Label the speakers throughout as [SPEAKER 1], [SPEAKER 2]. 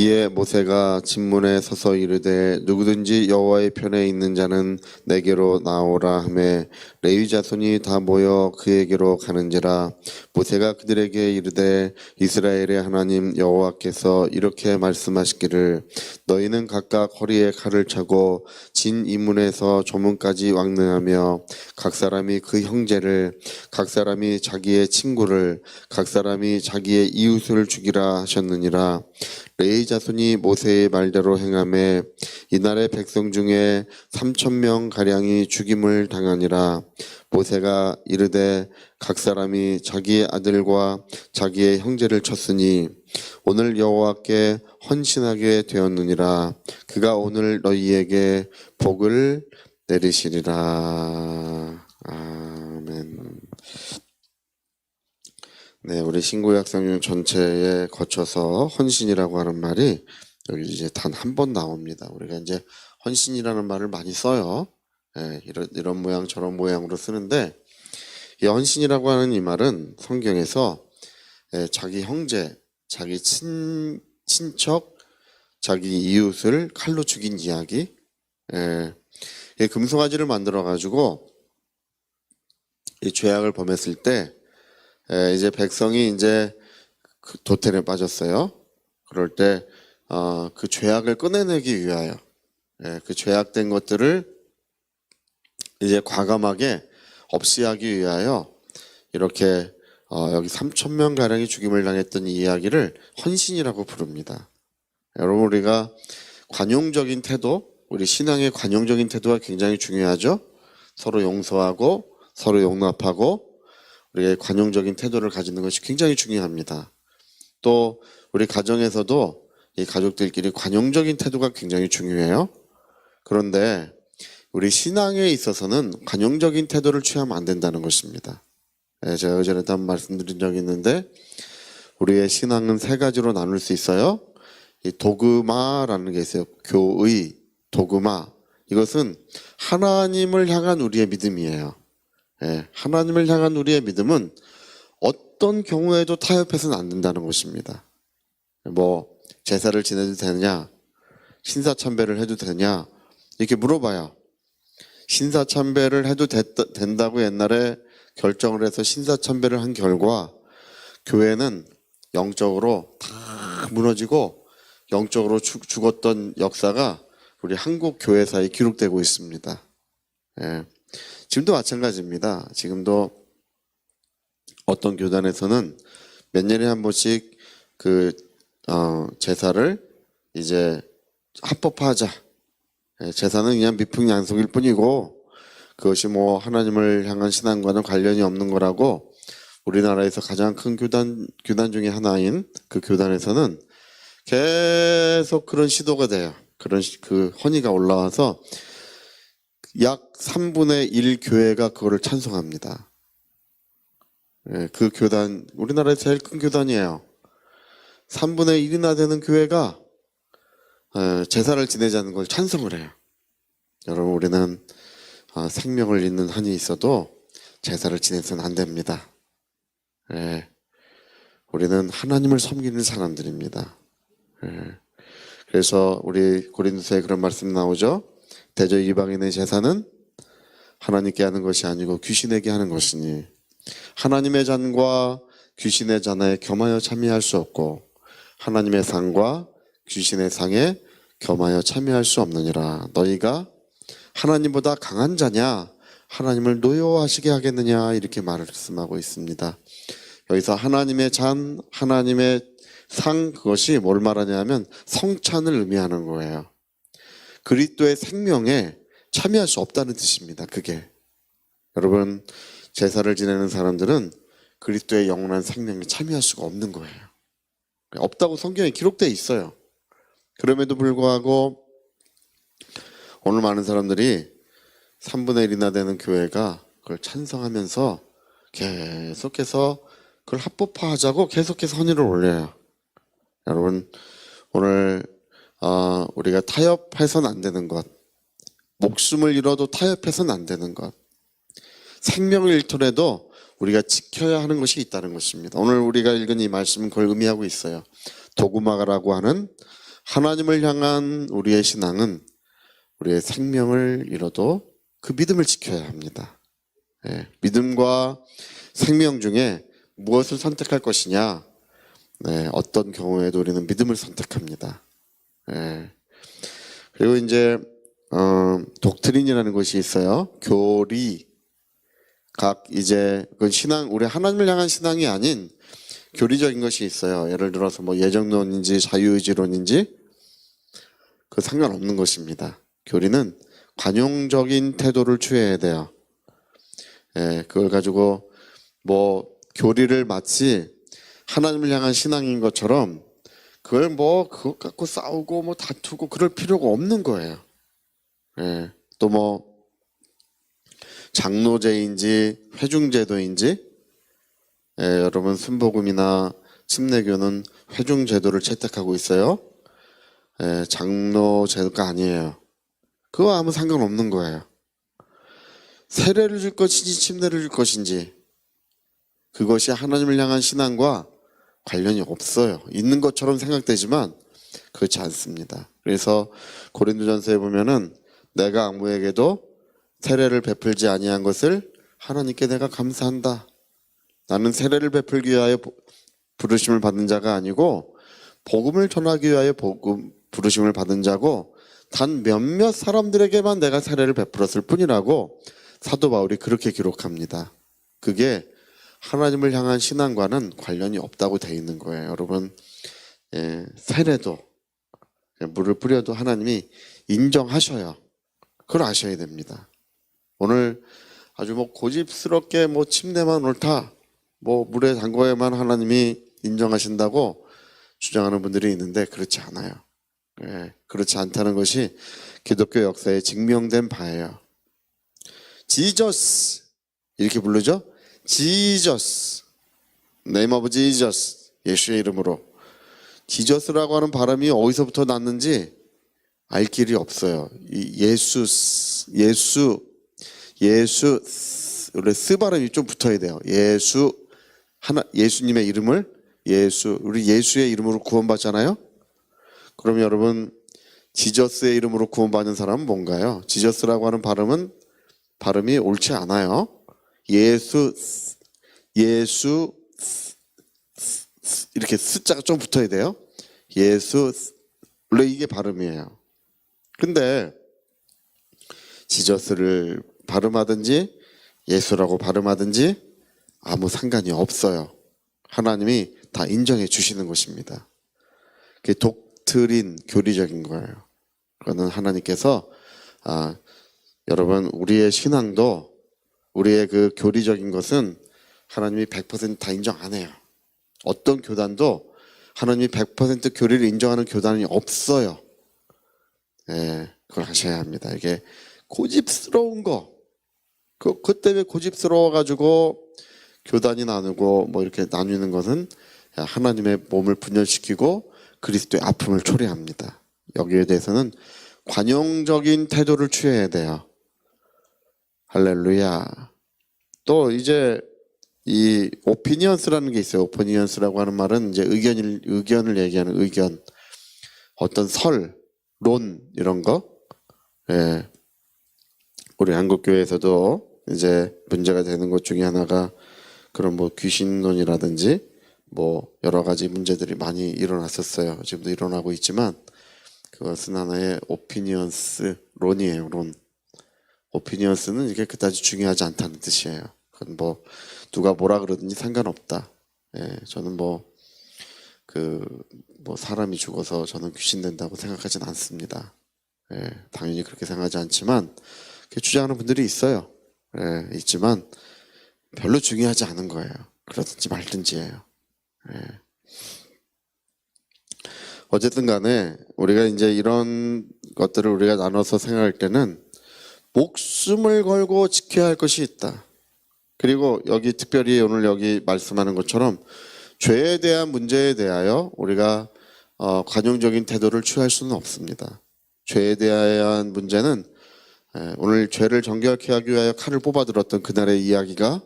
[SPEAKER 1] 이에 모세가 진문에 서서 이르되 누구든지 여호와의 편에 있는 자는 내게로 나오라 하매 레위 자손이 다 모여 그에게로 가는지라. 모세가 그들에게 이르되 이스라엘의 하나님 여호와께서 이렇게 말씀하시기를 너희는 각각 허리에 칼을 차고 진 이문에서 조문까지 왕래하며 각 사람이 그 형제를, 각 사람이 자기의 친구를, 각 사람이 자기의 이웃을 죽이라 하셨느니라. 레위 자손이 모세의 말대로 행하매 이날의 백성 중에 3,000명 가량이 죽임을 당하니라. 모세가 이르되 각 사람이 자기의 아들과 자기의 형제를 쳤으니 오늘 여호와께 헌신하게 되었느니라. 그가 오늘 너희에게 복을 내리시리라. 아멘. 네, 우리 신구약 성경 전체에 거쳐서 헌신이라고 하는 말이 여기 이제 단 한 번 나옵니다. 우리가 이제 헌신이라는 말을 많이 써요. 네, 이런 모양 저런 모양으로 쓰는데 이 헌신이라고 하는 이 말은 성경에서 자기 형제, 자기 친척, 자기 이웃을 칼로 죽인 이야기. 금송아지를 만들어 가지고 이 죄악을 범했을 때 이제 백성이 이제 그 도태에 빠졌어요. 그럴 때 그 죄악을 꺼내내기 위하여 그 죄악된 것들을 이제 과감하게 없이 하기 위하여 이렇게 여기 3,000명 가량이 죽임을 당했던 이 이야기를 헌신이라고 부릅니다. 여러분, 우리가 관용적인 태도, 우리 신앙의 관용적인 태도가 굉장히 중요하죠. 서로 용서하고 서로 용납하고 우리의 관용적인 태도를 가지는 것이 굉장히 중요합니다. 또 우리 가정에서도 이 가족들끼리 관용적인 태도가 굉장히 중요해요. 그런데 우리 신앙에 있어서는 관용적인 태도를 취하면 안 된다는 것입니다. 제가 예전에도 한번 말씀드린 적이 있는데 우리의 신앙은 세 가지로 나눌 수 있어요. 이 도그마라는 게 있어요. 교의, 도그마. 이것은 하나님을 향한 우리의 믿음이에요. 하나님을 향한 우리의 믿음은 어떤 경우에도 타협해서는 안 된다는 것입니다. 제사를 지내도 되느냐, 신사참배를 해도 되냐 이렇게 물어봐요. 신사참배를 해도 된다고 옛날에 결정을 해서 신사참배를 한 결과 교회는 영적으로 다 무너지고 영적으로 죽었던 역사가 우리 한국 교회사에 기록되고 있습니다. 지금도 마찬가지입니다. 지금도 어떤 교단에서는 몇 년에 한 번씩 제사를 이제 합법화하자. 제사는 그냥 미풍양속일 뿐이고 그것이 하나님을 향한 신앙과는 관련이 없는 거라고 우리나라에서 가장 큰 교단 중에 하나인 그 교단에서는 계속 그런 시도가 돼요. 그런 그 헌의가 올라와서 약 3분의 1 교회가 그거를 찬성합니다. 그 교단, 우리나라에서 제일 큰 교단이에요. 3분의 1이나 되는 교회가 제사를 지내자는 걸 찬성을 해요. 여러분, 우리는 생명을 잃는 한이 있어도 제사를 지내서는 안 됩니다. 우리는 하나님을 섬기는 사람들입니다. 그래서 우리 고린도서에 그런 말씀 나오죠. 대저 이방인의 제사는 하나님께 하는 것이 아니고 귀신에게 하는 것이니 하나님의 잔과 귀신의 잔에 겸하여 참여할 수 없고 하나님의 상과 귀신의 상에 겸하여 참여할 수 없느니라. 너희가 하나님보다 강한 자냐 하나님을 노여워하시게 하겠느냐 이렇게 말씀하고 있습니다. 여기서 하나님의 잔, 하나님의 상, 그것이 뭘 말하냐면 성찬을 의미하는 거예요. 그리스도의 생명에 참여할 수 없다는 뜻입니다. 그게 여러분, 제사를 지내는 사람들은 그리스도의 영원한 생명에 참여할 수가 없는 거예요. 없다고 성경에 기록되어 있어요. 그럼에도 불구하고 오늘 많은 사람들이 3분의 1이나 되는 교회가 그걸 찬성하면서 계속해서 그걸 합법화하자고 계속해서 헌의를 올려요. 여러분, 오늘 우리가 타협해서는 안 되는 것, 목숨을 잃어도 타협해서는 안 되는 것, 생명을 잃더라도 우리가 지켜야 하는 것이 있다는 것입니다. 오늘 우리가 읽은 이 말씀은 그걸 의미하고 있어요. 도구마가라고 하는 하나님을 향한 우리의 신앙은 우리의 생명을 잃어도 그 믿음을 지켜야 합니다. 예, 믿음과 생명 중에 무엇을 선택할 것이냐? 네, 어떤 경우에도 우리는 믿음을 선택합니다. 예. 그리고 이제 독트린이라는 것이 있어요. 교리, 각 이제 그 신앙, 우리 하나님을 향한 신앙이 아닌 교리적인 것이 있어요. 예를 들어서 뭐 예정론인지 자유의지론인지 그 상관없는 것입니다. 교리는 관용적인 태도를 취해야 돼요. 예, 그걸 가지고 뭐 교리를 마치 하나님을 향한 신앙인 것처럼 그걸 뭐 그것 갖고 싸우고 뭐 다투고 그럴 필요가 없는 거예요. 예, 또 뭐 장로제인지 회중제도인지 예, 여러분 순복음이나 침례교는 회중제도를 채택하고 있어요. 예, 장로제도가 아니에요. 그거 아무 상관없는 거예요. 세례를 줄 것인지 침례를 줄 것인지 그것이 하나님을 향한 신앙과 관련이 없어요. 있는 것처럼 생각되지만 그렇지 않습니다. 그래서 고린도전서에 보면은 내가 아무에게도 세례를 베풀지 아니한 것을 하나님께 내가 감사한다. 나는 세례를 베풀기 위하여 부르심을 받은 자가 아니고 복음을 전하기 위하여 부르심을 받은 자고 단 몇몇 사람들에게만 내가 세례를 베풀었을 뿐이라고 사도 바울이 그렇게 기록합니다. 그게 하나님을 향한 신앙과는 관련이 없다고 되어 있는 거예요. 여러분, 예, 세례도 물을 뿌려도 하나님이 인정하셔요. 그걸 아셔야 됩니다. 오늘 아주 뭐 고집스럽게 뭐 침례만 옳다, 뭐 물에 담궈야만 하나님이 인정하신다고 주장하는 분들이 있는데 그렇지 않아요. 예, 그렇지 않다는 것이 기독교 역사에 증명된 바예요. 지저스 이렇게 부르죠? 지저스, 네임 오브 지저스, 예수의 이름으로. 지저스라고 하는 발음이 어디서부터 났는지 알 길이 없어요. 이 예수, 원래 스 발음이 좀 붙어야 돼요. 예수님의 이름을 우리 예수의 이름으로 구원받잖아요. 그럼 여러분 지저스의 이름으로 구원받는 사람은 뭔가요? 지저스라고 하는 발음이 옳지 않아요. 예수 이렇게 스자가 좀 붙어야 돼요. 예수, 원래 이게 발음이에요. 근데 지저스를 발음하든지 예수라고 발음하든지 아무 상관이 없어요. 하나님이 다 인정해 주시는 것입니다. 그게 독트린, 교리적인 거예요. 그거는 하나님께서 여러분 우리의 신앙도 우리의 그 교리적인 것은 하나님이 100% 다 인정 안 해요. 어떤 교단도 하나님이 100% 교리를 인정하는 교단이 없어요. 예, 그걸 아셔야 합니다. 이게 고집스러운 거, 그 때문에 고집스러워가지고 교단이 나누고 뭐 이렇게 나누는 것은 하나님의 몸을 분열시키고 그리스도의 아픔을 초래합니다. 여기에 대해서는 관용적인 태도를 취해야 돼요. 할렐루야. 또 이제 이 오피니언스라는 게 있어요. 오피니언스라고 하는 말은 이제 의견을 얘기하는 의견, 어떤 론 이런 거. 예. 우리 한국교회에서도 이제 문제가 되는 것 중에 하나가 그런 뭐 귀신론이라든지 뭐 여러 가지 문제들이 많이 일어났었어요. 지금도 일어나고 있지만 그것은 하나의 오피니언스론이에요. 론. 오피니언스는 이게 그다지 중요하지 않다는 뜻이에요. 그건 뭐 누가 뭐라 그러든지 상관없다. 예, 저는 뭐 사람이 죽어서 저는 귀신 된다고 생각하진 않습니다. 예, 당연히 그렇게 생각하지 않지만 그렇게 주장하는 분들이 있어요. 예, 있지만 별로 중요하지 않은 거예요. 그러든지 말든지예요. 예. 어쨌든 간에 우리가 이제 이런 것들을 우리가 나눠서 생각할 때는 목숨을 걸고 지켜야 할 것이 있다. 그리고 여기 특별히 오늘 여기 말씀하는 것처럼 죄에 대한 문제에 대하여 우리가 관용적인 태도를 취할 수는 없습니다. 죄에 대한 문제는 오늘 죄를 정결케 하기 위하여 칼을 뽑아들었던 그날의 이야기가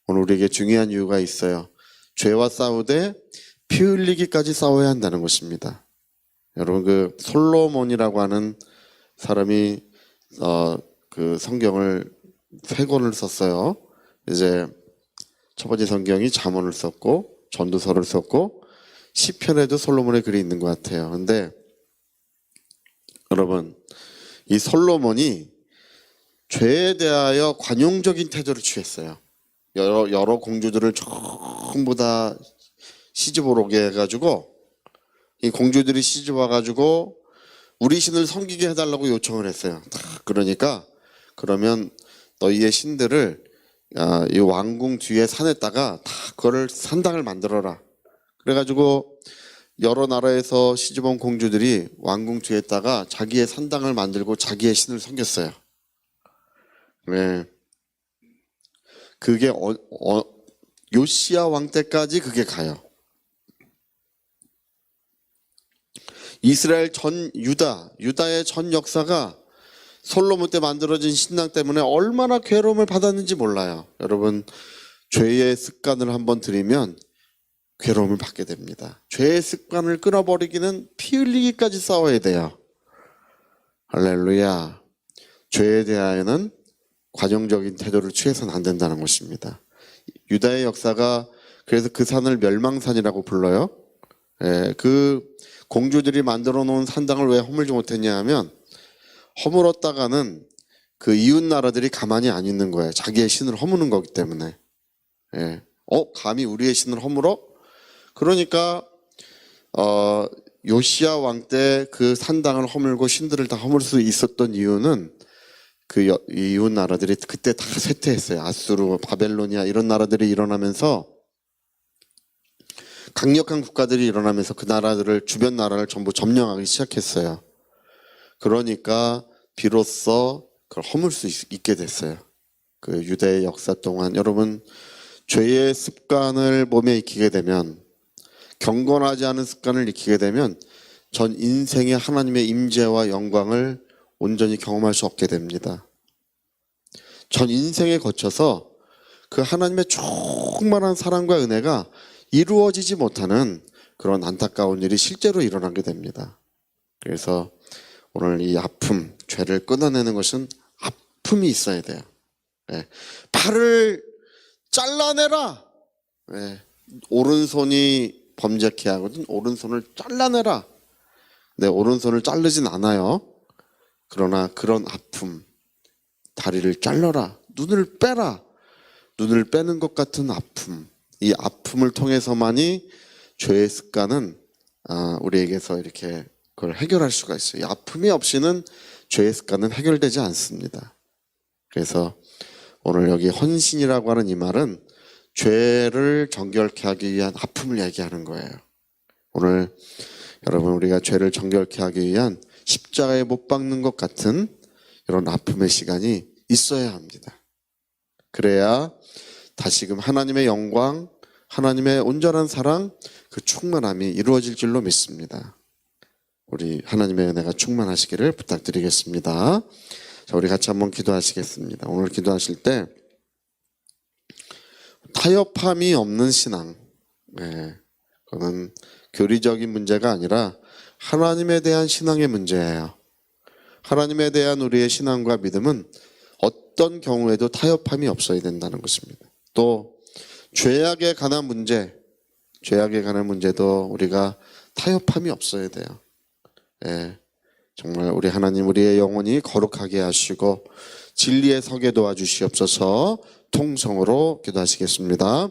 [SPEAKER 1] 오늘 우리에게 중요한 이유가 있어요. 죄와 싸우되 피 흘리기까지 싸워야 한다는 것입니다. 여러분 그 솔로몬이라고 하는 사람이 그 성경을 3권을 썼어요. 이제 첫 번째 성경이 잠언을 썼고 전도서를 썼고 시편에도 솔로몬의 글이 있는 것 같아요. 근데 여러분 이 솔로몬이 죄에 대하여 관용적인 태도를 취했어요. 여러 공주들을 전부 다 시집으로 오게 해가지고 이 공주들이 시집 와가지고 우리 신을 섬기게 해달라고 요청을 했어요. 그러니까 그러면 너희의 신들을 이 왕궁 뒤에 산에다가 다 그거를 산당을 만들어라. 그래가지고 여러 나라에서 시집 온 공주들이 왕궁 뒤에다가 자기의 산당을 만들고 자기의 신을 섬겼어요. 네. 그게 요시야 왕 때까지 그게 가요. 이스라엘 유다의 전 역사가 솔로몬 때 만들어진 신당 때문에 얼마나 괴로움을 받았는지 몰라요. 여러분 죄의 습관을 한번 들이면 괴로움을 받게 됩니다. 죄의 습관을 끊어버리기는 피 흘리기까지 싸워야 돼요. 할렐루야. 죄에 대하여는 관용적인 태도를 취해서는 안 된다는 것입니다. 유다의 역사가 그래서 그 산을 멸망산이라고 불러요. 그 공주들이 만들어 놓은 산당을 왜 허물지 못했냐 하면 허물었다가는 그 이웃 나라들이 가만히 안 있는 거예요. 자기의 신을 허무는 거기 때문에. 감히 우리의 신을 허물어? 그러니까 요시야 왕 때 그 산당을 허물고 신들을 다 허물 수 있었던 이유는 그 이웃 나라들이 그때 다 쇠퇴했어요. 아수르, 바벨로니아 이런 나라들이 일어나면서 강력한 국가들이 일어나면서 그 나라들을 주변 나라를 전부 점령하기 시작했어요. 그러니까 비로소 그걸 허물 수 있게 됐어요. 그 유대의 역사 동안 여러분 죄의 습관을 몸에 익히게 되면 경건하지 않은 습관을 익히게 되면 전 인생의 하나님의 임재와 영광을 온전히 경험할 수 없게 됩니다. 전 인생에 거쳐서 그 하나님의 충만한 사랑과 은혜가 이루어지지 못하는 그런 안타까운 일이 실제로 일어나게 됩니다. 그래서 오늘 이 아픔, 죄를 끊어내는 것은 아픔이 있어야 돼요. 팔을 잘라내라. 오른손이 범죄케 하거든. 오른손을 잘라내라. 내 오른손을 자르진 않아요. 그러나 그런 아픔, 다리를 잘라라, 눈을 빼라. 눈을 빼는 것 같은 아픔, 이 아픔을 통해서만이 죄의 습관은 우리에게서 이렇게 그걸 해결할 수가 있어요. 이 아픔이 없이는 죄의 습관은 해결되지 않습니다. 그래서 오늘 여기 헌신이라고 하는 이 말은 죄를 정결케 하기 위한 아픔을 얘기하는 거예요. 오늘 여러분 우리가 죄를 정결케 하기 위한 십자가에 못 박는 것 같은 이런 아픔의 시간이 있어야 합니다. 그래야 다시금 하나님의 영광, 하나님의 온전한 사랑, 그 충만함이 이루어질 줄로 믿습니다. 우리 하나님의 은혜가 충만하시기를 부탁드리겠습니다. 자, 우리 같이 한번 기도하시겠습니다. 오늘 기도하실 때 타협함이 없는 신앙, 그거는 교리적인 문제가 아니라 하나님에 대한 신앙의 문제예요. 하나님에 대한 우리의 신앙과 믿음은 어떤 경우에도 타협함이 없어야 된다는 것입니다. 또 죄악에 관한 문제도 우리가 타협함이 없어야 돼요. 정말 우리 하나님 우리의 영혼이 거룩하게 하시고 진리에 서게 도와주시옵소서. 통성으로 기도하시겠습니다.